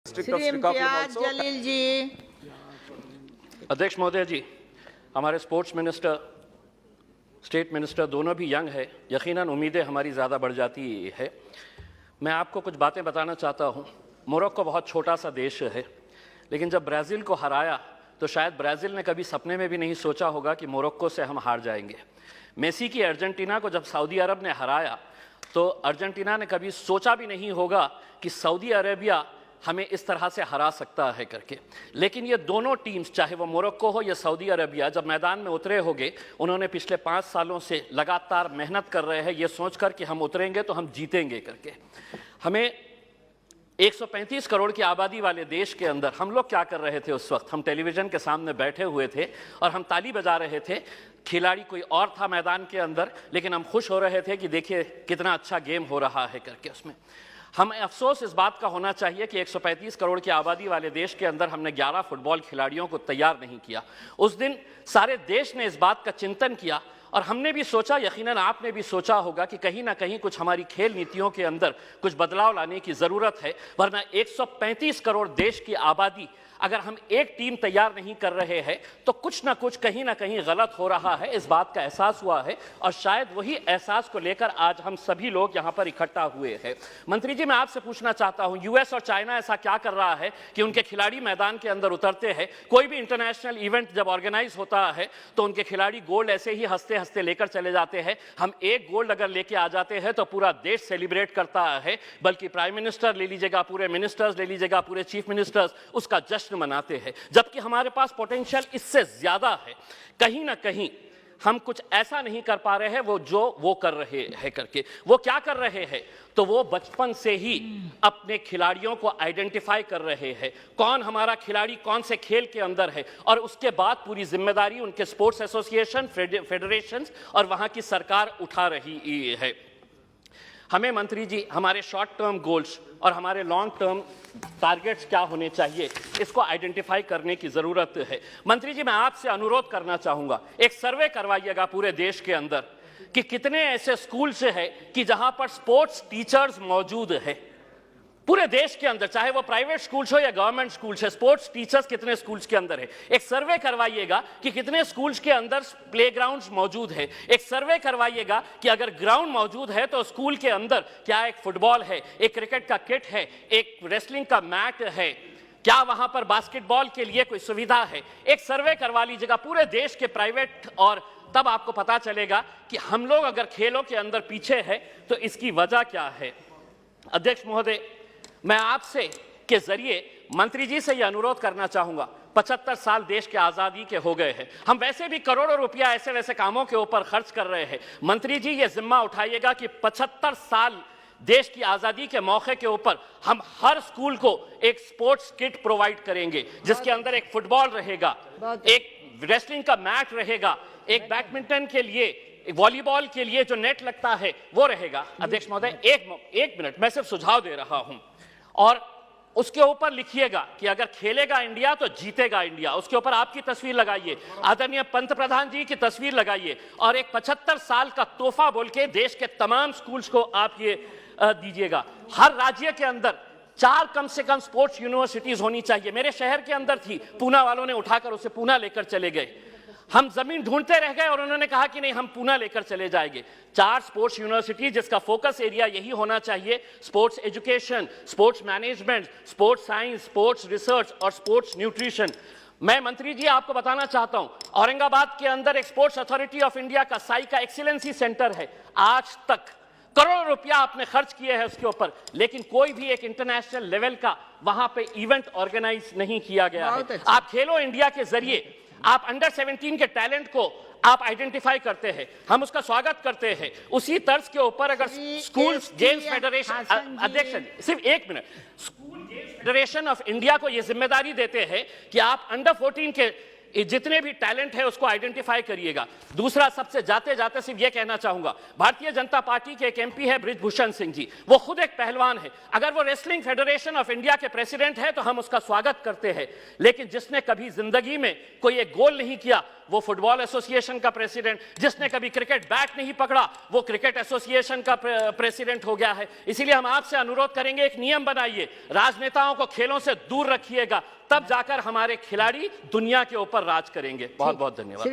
district of Srikakulam also. जलील जी। अध्यक्ष महोदय जी, हमारे स्पोर्ट्स मिनिस्टर, स्टेट मिनिस्टर दोनों भी यंग है, यकीनन उम्मीदें हमारी ज़्यादा बढ़ जाती है। मैं आपको कुछ बातें बताना चाहता हूँ। मोरक्को बहुत छोटा सा देश है, लेकिन जब ब्राज़ील को हराया तो शायद ब्राज़ील ने कभी सपने में भी नहीं सोचा होगा कि मोरक्को से हम हार जाएंगे। मेसी की अर्जेंटीना को जब सऊदी अरब ने हराया तो अर्जेंटीना ने कभी सोचा भी नहीं होगा कि सऊदी अरेबिया हमें इस तरह से हरा सकता है करके। लेकिन ये दोनों टीम्स, चाहे वो मोरक्को हो या सऊदी अरेबिया, जब मैदान में उतरे होंगे, उन्होंने पिछले 5 सालों से लगातार मेहनत कर रहे हैं ये सोचकर कि हम उतरेंगे तो हम जीतेंगे करके। हमें 135 करोड़ की आबादी वाले देश के अंदर हम लोग क्या कर रहे थे उस वक्त? हम टेलीविज़न के सामने बैठे हुए थे और हम ताली बजा रहे थे। खिलाड़ी कोई और था मैदान के अंदर, लेकिन हम खुश हो रहे थे कि देखिए कितना अच्छा गेम हो रहा है करके। उसमें हमें अफसोस इस बात का होना चाहिए कि 135 करोड़ की आबादी वाले देश के अंदर हमने 11 फुटबॉल खिलाड़ियों को तैयार नहीं किया। उस दिन सारे देश ने इस बात का चिंतन किया और हमने भी सोचा, यकीनन आपने भी सोचा होगा कि कहीं ना कहीं कुछ हमारी खेल नीतियों के अंदर कुछ बदलाव लाने की ज़रूरत है, वरना 135 करोड़ देश की आबादी अगर हम एक टीम तैयार नहीं कर रहे हैं तो कुछ ना कुछ कहीं ना कहीं गलत हो रहा है। इस बात का एहसास हुआ है और शायद वही एहसास को लेकर आज हम सभी लोग यहाँ पर इकट्ठा हुए हैं। मंत्री जी, मैं आपसे पूछना चाहता हूँ, यूएस और चाइना ऐसा क्या कर रहा है कि उनके खिलाड़ी मैदान के अंदर उतरते हैं? कोई भी इंटरनेशनल इवेंट जब ऑर्गेनाइज होता है तो उनके खिलाड़ी गोल्ड ऐसे ही हंसते हंसते लेकर चले जाते हैं। हम एक गोल्ड अगर लेके आ जाते हैं तो पूरा देश सेलिब्रेट करता है, बल्कि प्राइम मिनिस्टर ले लीजिएगा, पूरे मिनिस्टर्स ले लीजिएगा, पूरे चीफ मिनिस्टर्स उसका जश्न मनाते हैं, जबकि हमारे पास पोटेंशियल इससे ज्यादा है। कहीं ना कहीं हम कुछ ऐसा नहीं कर पा रहे हैं वो कर रहे हैं करके। वो क्या कर रहे हैं? तो वो बचपन से ही अपने खिलाड़ियों को आइडेंटिफाई कर रहे हैं, कौन हमारा खिलाड़ी कौन से खेल के अंदर है, और उसके बाद पूरी जिम्मेदारी उनके स्पोर्ट्स एसोसिएशन, फेडरेशंस और वहां की सरकार उठा रही है। हमें मंत्री जी हमारे शॉर्ट टर्म गोल्स और हमारे लॉन्ग टर्म टारगेट्स क्या होने चाहिए, इसको आइडेंटिफाई करने की ज़रूरत है। मंत्री जी, मैं आपसे अनुरोध करना चाहूँगा, एक सर्वे करवाइएगा पूरे देश के अंदर कि कितने ऐसे स्कूल्स हैं कि जहाँ पर स्पोर्ट्स टीचर्स मौजूद है। पूरे देश के अंदर, चाहे वो प्राइवेट स्कूल्स हो या गवर्नमेंट स्कूल्स है, स्पोर्ट्स टीचर्स कितने स्कूल्स के अंदर है। एक सर्वे करवाइएगा कि कितने स्कूल्स के अंदर प्लेग्राउंड्स मौजूद है। एक सर्वे करवाइएगा कि अगर ग्राउंड मौजूद है तो स्कूल के अंदर क्या एक फुटबॉल है, एक क्रिकेट का किट है, एक रेसलिंग का मैट है, क्या वहां पर बास्केटबॉल के लिए कोई सुविधा है। एक सर्वे करवा लीजिएगा पूरे देश के प्राइवेट, और तब आपको पता चलेगा कि हम लोग अगर खेलों के अंदर पीछे है तो इसकी वजह क्या है। अध्यक्ष महोदय, मैं आपसे के जरिए मंत्री जी से यह अनुरोध करना चाहूंगा, 75 साल देश के आज़ादी के हो गए हैं, हम वैसे भी करोड़ों रुपया ऐसे वैसे कामों के ऊपर खर्च कर रहे हैं। मंत्री जी ये जिम्मा उठाइएगा कि 75 साल देश की आज़ादी के मौके के ऊपर हम हर स्कूल को एक स्पोर्ट्स किट प्रोवाइड करेंगे, जिसके अंदर एक फुटबॉल रहेगा, एक रेसलिंग का मैट रहेगा, एक बैडमिंटन के लिए, वॉलीबॉल के लिए जो नेट लगता है वो रहेगा। अध्यक्ष महोदय, एक मिनट, मैं सिर्फ सुझाव दे रहा हूं, और उसके ऊपर लिखिएगा कि अगर खेलेगा इंडिया तो जीतेगा इंडिया। उसके ऊपर आपकी तस्वीर लगाइए, आदरणीय पंत प्रधान जी की तस्वीर लगाइए, और एक 75 साल का तोहफा बोल के देश के तमाम स्कूल्स को आप ये दीजिएगा। हर राज्य के अंदर 4 कम से कम स्पोर्ट्स यूनिवर्सिटीज होनी चाहिए। मेरे शहर के अंदर थी, पूना वालों ने उठाकर उसे पूना लेकर चले गए। हम जमीन ढूंढते रह गए और उन्होंने कहा कि नहीं, हम पूना लेकर चले जाएंगे। 4 स्पोर्ट्स यूनिवर्सिटी, जिसका फोकस एरिया यही होना चाहिए, sports education, sports management, sports science, sports research और स्पोर्ट्स न्यूट्रिशन। मैं मंत्री जी आपको बताना चाहता हूं, औरंगाबाद के अंदर एक स्पोर्ट्स अथॉरिटी ऑफ इंडिया का साई का एक्सीलेंसी सेंटर है। आज तक करोड़ों रुपया आपने खर्च किए हैं उसके ऊपर, लेकिन कोई भी एक इंटरनेशनल लेवल का वहां पे इवेंट ऑर्गेनाइज नहीं किया गया है। आप खेलो इंडिया के जरिए आप अंडर 17 के टैलेंट को आप आइडेंटिफाई करते हैं, हम उसका स्वागत करते हैं। उसी तर्ज के ऊपर अगर स्कूल गेम्स फेडरेशन, अध्यक्ष सिर्फ एक minute, school games federation of India को यह जिम्मेदारी देते हैं कि आप अंडर 14 के जितने भी टैलेंट है उसको आइडेंटिफाई करिएगा। दूसरा, सबसे जाते जाते सिर्फ ये कहना चाहूंगा, भारतीय जनता पार्टी के एक एमपी है बृजभूषण सिंह जी, वो खुद एक पहलवान है। अगर वो रेसलिंग फेडरेशन ऑफ इंडिया के प्रेसिडेंट है तो हम उसका स्वागत करते हैं, लेकिन जिसने कभी जिंदगी में कोई एक गोल नहीं किया वो फुटबॉल एसोसिएशन का प्रेसिडेंट, जिसने कभी क्रिकेट बैट नहीं पकड़ा वो क्रिकेट एसोसिएशन का प्रेसिडेंट हो गया है। इसीलिए हम आपसे अनुरोध करेंगे, एक नियम बनाइए, राजनेताओं को खेलों से दूर रखिएगा, तब जाकर हमारे खिलाड़ी दुनिया के ऊपर राज करेंगे। बहुत बहुत धन्यवाद।